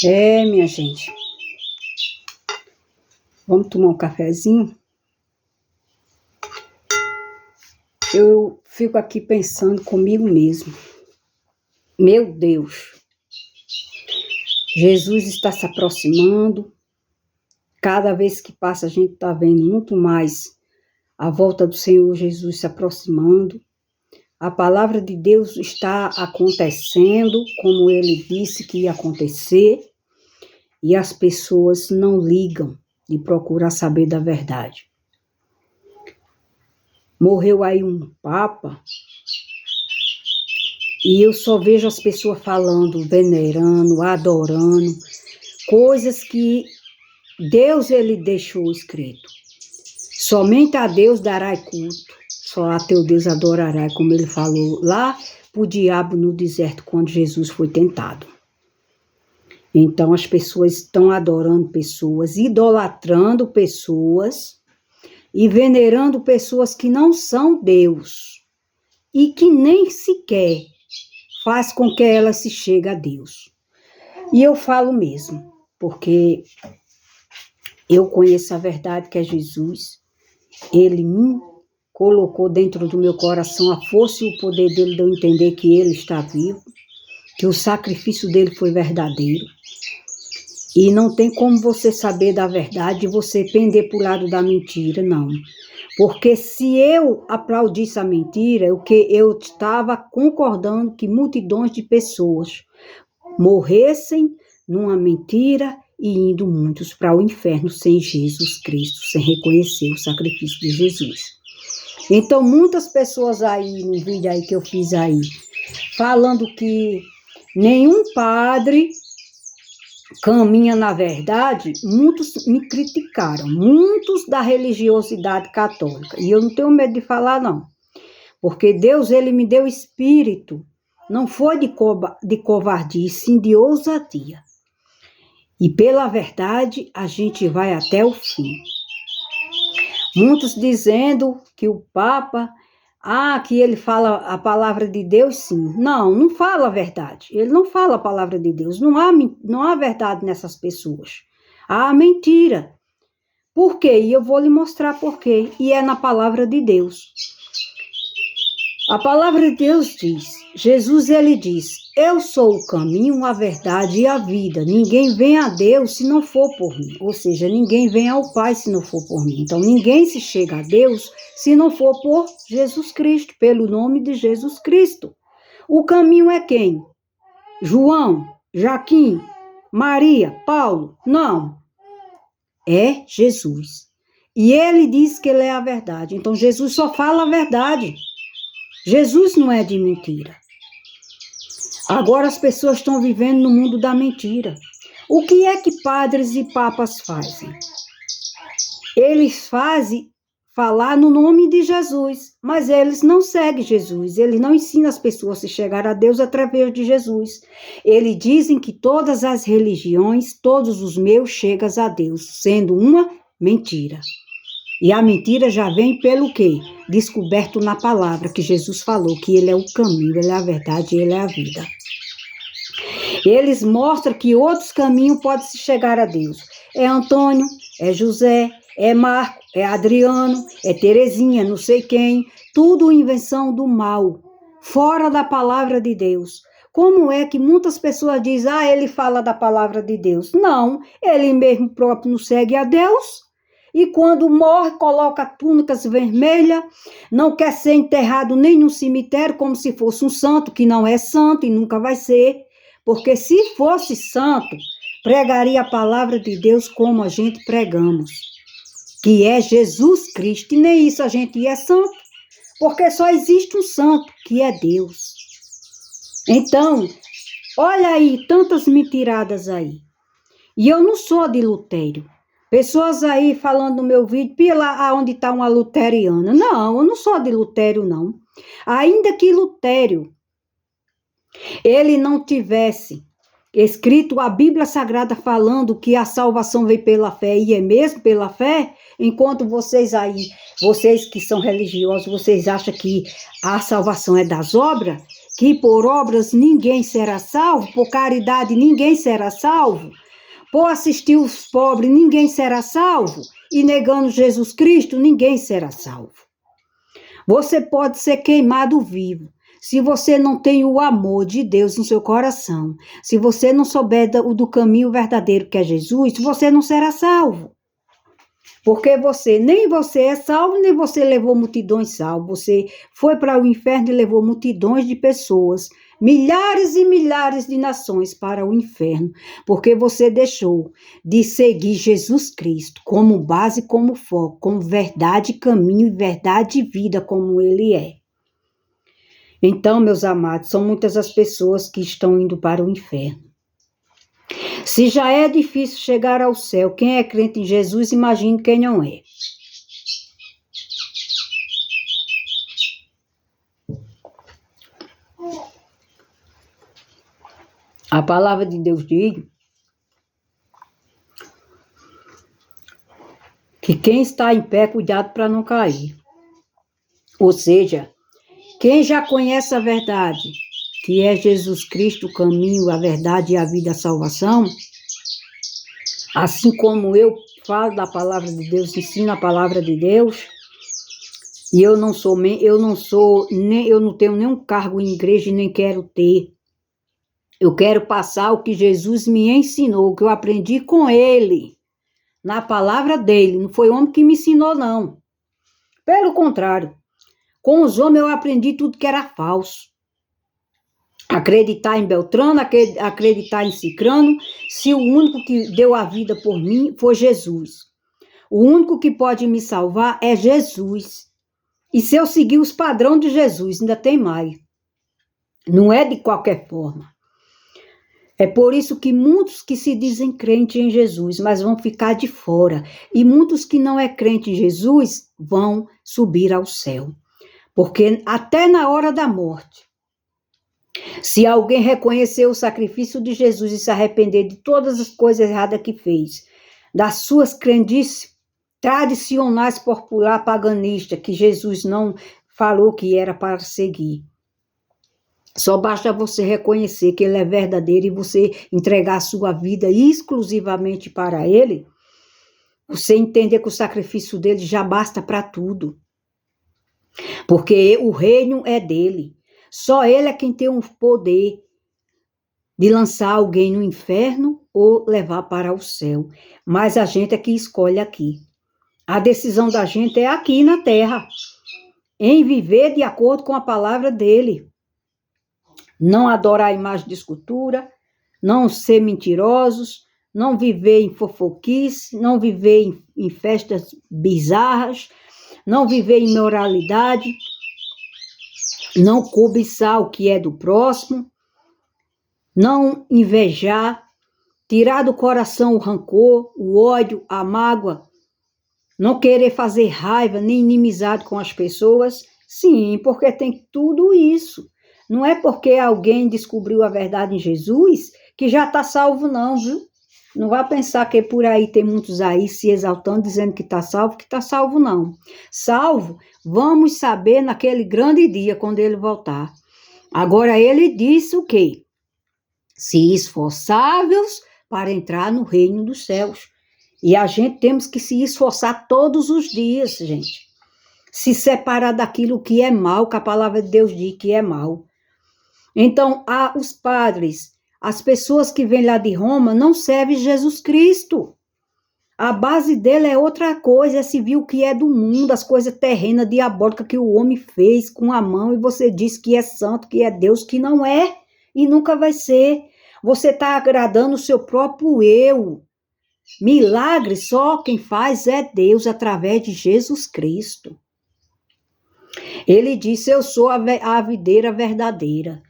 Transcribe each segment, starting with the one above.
Minha gente, vamos tomar um cafezinho? Eu fico aqui pensando comigo mesmo. Meu Deus, Jesus está se aproximando. Cada vez que passa a gente está vendo muito mais a volta do Senhor Jesus se aproximando. A palavra de Deus está acontecendo como Ele disse que ia acontecer. E as pessoas não ligam de procurar saber da verdade. Morreu aí um papa e eu só vejo as pessoas falando, venerando, adorando, coisas que Deus ele deixou escrito. Somente a Deus dará culto, só a teu Deus adorará, como ele falou lá pro diabo no deserto quando Jesus foi tentado. Então as pessoas estão adorando pessoas, idolatrando pessoas e venerando pessoas que não são Deus e que nem sequer faz com que ela se chegue a Deus. E eu falo mesmo, porque eu conheço a verdade que é Jesus. Ele me colocou dentro do meu coração a força e o poder dele de eu entender que ele está vivo, que o sacrifício dele foi verdadeiro. E não tem como você saber da verdade e você pender para o lado da mentira, não. Porque se eu aplaudisse a mentira, eu estava concordando que multidões de pessoas morressem numa mentira e indo muitos para o inferno sem Jesus Cristo, sem reconhecer o sacrifício de Jesus. Então, muitas pessoas aí, no vídeo aí que eu fiz aí, falando que nenhum padre caminha na verdade, muitos me criticaram, muitos da religiosidade católica. E eu não tenho medo de falar, não. Porque Deus, ele me deu espírito, não foi de covardia, sim de ousadia. E pela verdade, a gente vai até o fim. Muitos dizendo que o Papa, que ele fala a palavra de Deus, sim. Não fala a verdade. Ele não fala a palavra de Deus. Não há verdade nessas pessoas. Há mentira. Por quê? E eu vou lhe mostrar por quê. E é na palavra de Deus. A palavra de Deus diz, Jesus ele diz, eu sou o caminho, a verdade e a vida. Ninguém vem a Deus se não for por mim. Ou seja, ninguém vem ao Pai se não for por mim. Então, ninguém se chega a Deus se não for por Jesus Cristo, pelo nome de Jesus Cristo. O caminho é quem? João, Jaquim, Maria, Paulo? Não. É Jesus. E ele diz que ele é a verdade. Então, Jesus só fala a verdade. Jesus não é de mentira. Agora as pessoas estão vivendo no mundo da mentira. O que é que padres e papas fazem? Eles fazem falar no nome de Jesus, mas eles não seguem Jesus. Eles não ensinam as pessoas a se chegar a Deus através de Jesus. Eles dizem que todas as religiões, todos os meus chegam a Deus, sendo uma mentira. E a mentira já vem pelo quê? Descoberto na palavra que Jesus falou, que ele é o caminho, ele é a verdade, ele é a vida. Eles mostram que outros caminhos podem se chegar a Deus. É Antônio, é José, é Marco, é Adriano, é Terezinha, não sei quem. Tudo invenção do mal, fora da palavra de Deus. Como é que muitas pessoas dizem, ele fala da palavra de Deus? Não, ele mesmo próprio não segue a Deus. E quando morre, coloca túnicas vermelhas, não quer ser enterrado nem no cemitério, como se fosse um santo, que não é santo e nunca vai ser. Porque se fosse santo, pregaria a palavra de Deus como a gente pregamos, que é Jesus Cristo. E nem isso a gente é santo, porque só existe um santo, que é Deus. Então, olha aí, tantas mentiradas aí. E eu não sou de Lutério. Pessoas aí falando no meu vídeo, pela onde está uma luteriana. Não, eu não sou de Lutério, não. Ainda que Lutério, ele não tivesse escrito a Bíblia Sagrada falando que a salvação vem pela fé, e é mesmo pela fé, enquanto vocês aí, vocês que são religiosos, vocês acham que a salvação é das obras, que por obras ninguém será salvo, por caridade ninguém será salvo, por assistir os pobres ninguém será salvo, e negando Jesus Cristo ninguém será salvo. Você pode ser queimado vivo. Se você não tem o amor de Deus no seu coração, se você não souber do caminho verdadeiro que é Jesus, você não será salvo. Porque nem você é salvo, nem você levou multidões salvos. Você foi para o inferno e levou multidões de pessoas, milhares e milhares de nações para o inferno, porque você deixou de seguir Jesus Cristo como base, como foco, como verdade, caminho e verdade e vida como Ele é. Então, meus amados, são muitas as pessoas que estão indo para o inferno. Se já é difícil chegar ao céu, quem é crente em Jesus, imagine quem não é. A palavra de Deus diz que quem está em pé, cuidado para não cair. Ou seja, quem já conhece a verdade, que é Jesus Cristo, o caminho, a verdade e a vida, a salvação, assim como eu falo da palavra de Deus, ensino a palavra de Deus, e eu não tenho nenhum cargo em igreja e nem quero ter. Eu quero passar o que Jesus me ensinou, o que eu aprendi com Ele, na palavra dele. Não foi homem que me ensinou, não. Pelo contrário, com os homens eu aprendi tudo que era falso. Acreditar em Beltrano, acreditar em Cicrano, se o único que deu a vida por mim foi Jesus. O único que pode me salvar é Jesus. E se eu seguir os padrões de Jesus, ainda tem mais. Não é de qualquer forma. É por isso que muitos que se dizem crentes em Jesus, mas vão ficar de fora. E muitos que não é crente em Jesus vão subir ao céu. Porque até na hora da morte, se alguém reconhecer o sacrifício de Jesus e se arrepender de todas as coisas erradas que fez, das suas crendices tradicionais popular paganista, que Jesus não falou que era para seguir, só basta você reconhecer que Ele é verdadeiro e você entregar a sua vida exclusivamente para Ele, você entender que o sacrifício dele já basta para tudo. Porque o reino é dele. Só Ele é quem tem o poder de lançar alguém no inferno ou levar para o céu. Mas a gente é que escolhe aqui. A decisão da gente é aqui na terra, em viver de acordo com a palavra dele. Não adorar a imagem de escultura, não ser mentirosos, não viver em fofoquice, não viver em festas bizarras, não viver em imoralidade, não cobiçar o que é do próximo, não invejar, tirar do coração o rancor, o ódio, a mágoa, não querer fazer raiva nem inimizade com as pessoas. Sim, porque tem tudo isso. Não é porque alguém descobriu a verdade em Jesus que já está salvo, não, viu? Não vá pensar que por aí tem muitos aí se exaltando, dizendo que está salvo, não. Salvo, vamos saber naquele grande dia, quando ele voltar. Agora, ele disse o quê? Se esforçáveis para entrar no reino dos céus. E a gente temos que se esforçar todos os dias, gente. Se separar daquilo que é mal, que a palavra de Deus diz que é mal. Então, os padres, as pessoas que vêm lá de Roma, não servem Jesus Cristo. A base dele é outra coisa, é se viu o que é do mundo, as coisas terrenas, diabólicas que o homem fez com a mão, e você diz que é santo, que é Deus, que não é, e nunca vai ser. Você está agradando o seu próprio eu. Milagre só quem faz é Deus, através de Jesus Cristo. Ele disse, eu sou a videira verdadeira.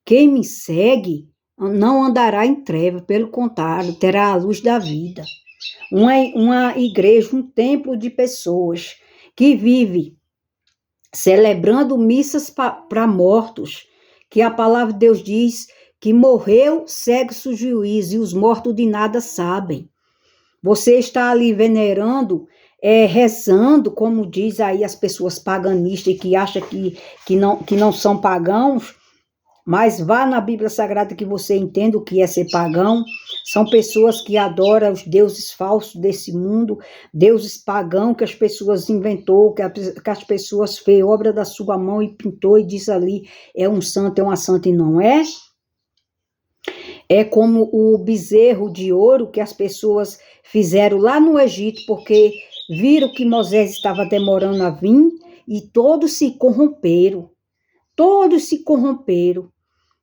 Quem me segue não andará em treva, pelo contrário, terá a luz da vida. Uma igreja, um templo de pessoas que vive celebrando missas para mortos, que a palavra de Deus diz que morreu, segue-se o juízo, e os mortos de nada sabem. Você está ali venerando, rezando, como diz aí as pessoas paganistas que acham que não são pagãos, Mas vá na Bíblia Sagrada que você entenda o que é ser pagão. São pessoas que adoram os deuses falsos desse mundo, deuses pagãos que as pessoas inventou, que as pessoas fez obra da sua mão e pintou e diz ali, é um santo, é uma santa, e não é. É como o bezerro de ouro que as pessoas fizeram lá no Egito, porque viram que Moisés estava demorando a vir e todos se corromperam. Todos se corromperam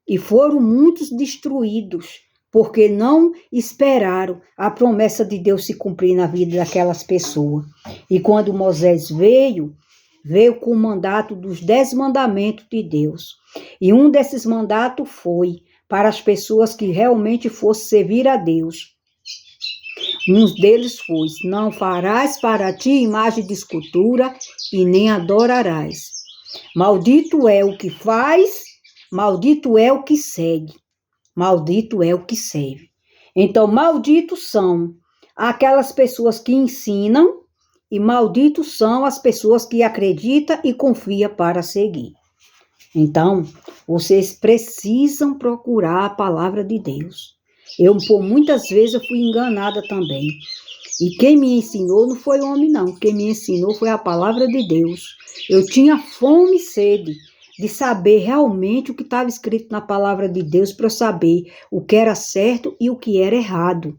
e foram muitos destruídos, porque não esperaram a promessa de Deus se cumprir na vida daquelas pessoas. E quando Moisés veio com o mandato dos 10 mandamentos de Deus. E um desses mandatos foi para as pessoas que realmente fossem servir a Deus. Um deles foi: não farás para ti imagem de escultura e nem adorarás. Maldito é o que faz, maldito é o que segue, maldito é o que serve. Então, malditos são aquelas pessoas que ensinam e malditos são as pessoas que acreditam e confiam para seguir. Então, vocês precisam procurar a palavra de Deus. Por muitas vezes, eu fui enganada também. E quem me ensinou não foi o homem, não. Quem me ensinou foi a palavra de Deus. Eu tinha fome e sede de saber realmente o que estava escrito na palavra de Deus para eu saber o que era certo e o que era errado.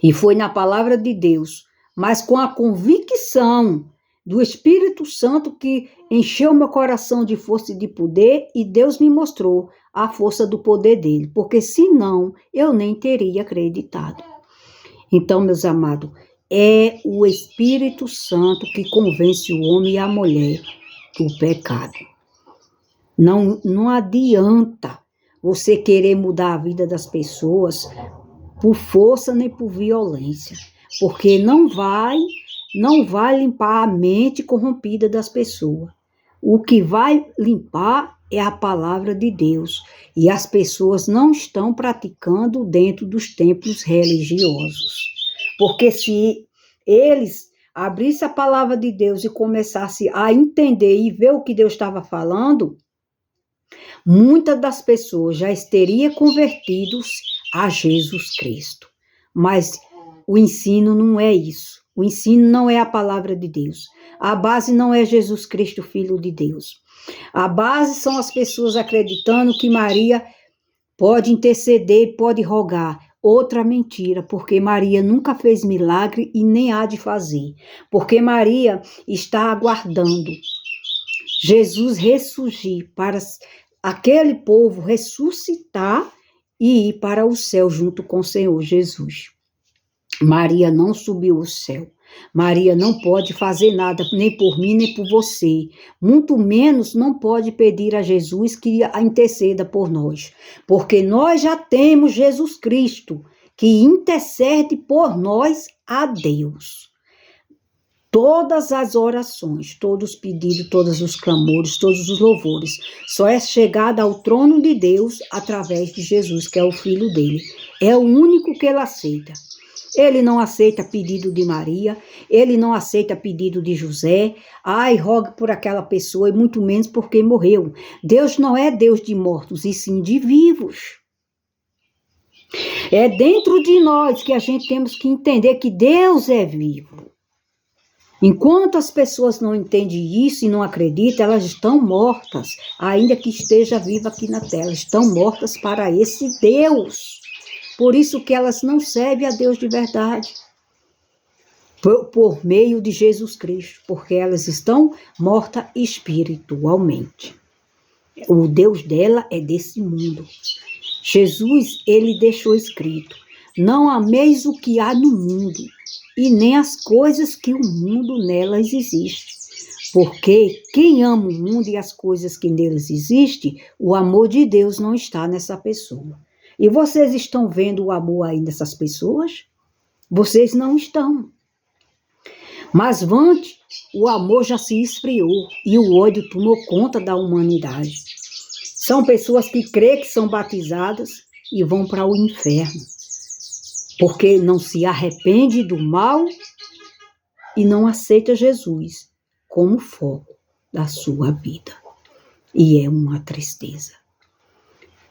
E foi na palavra de Deus, mas com a convicção do Espírito Santo que encheu meu coração de força e de poder, e Deus me mostrou a força do poder dele, porque senão eu nem teria acreditado. Então, meus amados, é o Espírito Santo que convence o homem e a mulher do pecado. Não adianta você querer mudar a vida das pessoas por força nem por violência, porque não vai limpar a mente corrompida das pessoas. O que vai limpar é a palavra de Deus, e as pessoas não estão praticando dentro dos templos religiosos. Porque se eles abrissem a palavra de Deus e começassem a entender e ver o que Deus estava falando, muitas das pessoas já teriam convertidos a Jesus Cristo. Mas o ensino não é isso. O ensino não é a palavra de Deus. A base não é Jesus Cristo, Filho de Deus. A base são as pessoas acreditando que Maria pode interceder, pode rogar. Outra mentira, porque Maria nunca fez milagre e nem há de fazer. Porque Maria está aguardando Jesus ressurgir para aquele povo ressuscitar e ir para o céu junto com o Senhor Jesus. Maria não subiu ao céu. Maria não pode fazer nada, nem por mim, nem por você. Muito menos não pode pedir a Jesus que a interceda por nós. Porque nós já temos Jesus Cristo, que intercede por nós a Deus. Todas as orações, todos os pedidos, todos os clamores, todos os louvores, só é chegada ao trono de Deus através de Jesus, que é o Filho dele. É o único que ele aceita. Ele não aceita pedido de Maria, ele não aceita pedido de José. Ai, rogue por aquela pessoa, e muito menos por quem morreu. Deus não é Deus de mortos, e sim de vivos. É dentro de nós que a gente temos que entender que Deus é vivo. Enquanto as pessoas não entendem isso e não acreditam, elas estão mortas, ainda que esteja viva aqui na terra, estão mortas para esse Deus. Por isso que elas não servem a Deus de verdade, por meio de Jesus Cristo, porque elas estão mortas espiritualmente. O Deus dela é desse mundo. Jesus, ele deixou escrito: não ameis o que há no mundo, e nem as coisas que o mundo nelas existe. Porque quem ama o mundo e as coisas que neles existem, o amor de Deus não está nessa pessoa. E vocês estão vendo o amor aí nessas pessoas? Vocês não estão. Mas antes, o amor já se esfriou e o ódio tomou conta da humanidade. São pessoas que creem que são batizadas e vão para o inferno, porque não se arrepende do mal e não aceita Jesus como foco da sua vida. E é uma tristeza.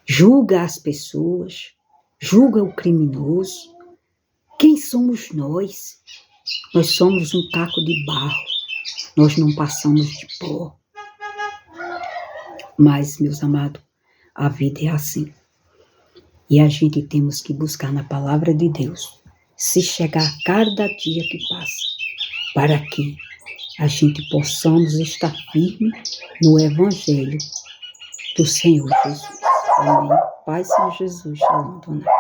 julga as pessoas, julga o criminoso. Quem somos nós? Nós somos um caco de barro, nós não passamos de pó. Mas, meus amados, a vida é assim. E a gente temos que buscar na palavra de Deus, se chegar a cada dia que passa, para que a gente possamos estar firme no Evangelho do Senhor Jesus. Amém. Pai, Senhor Jesus, shalom, Adonai.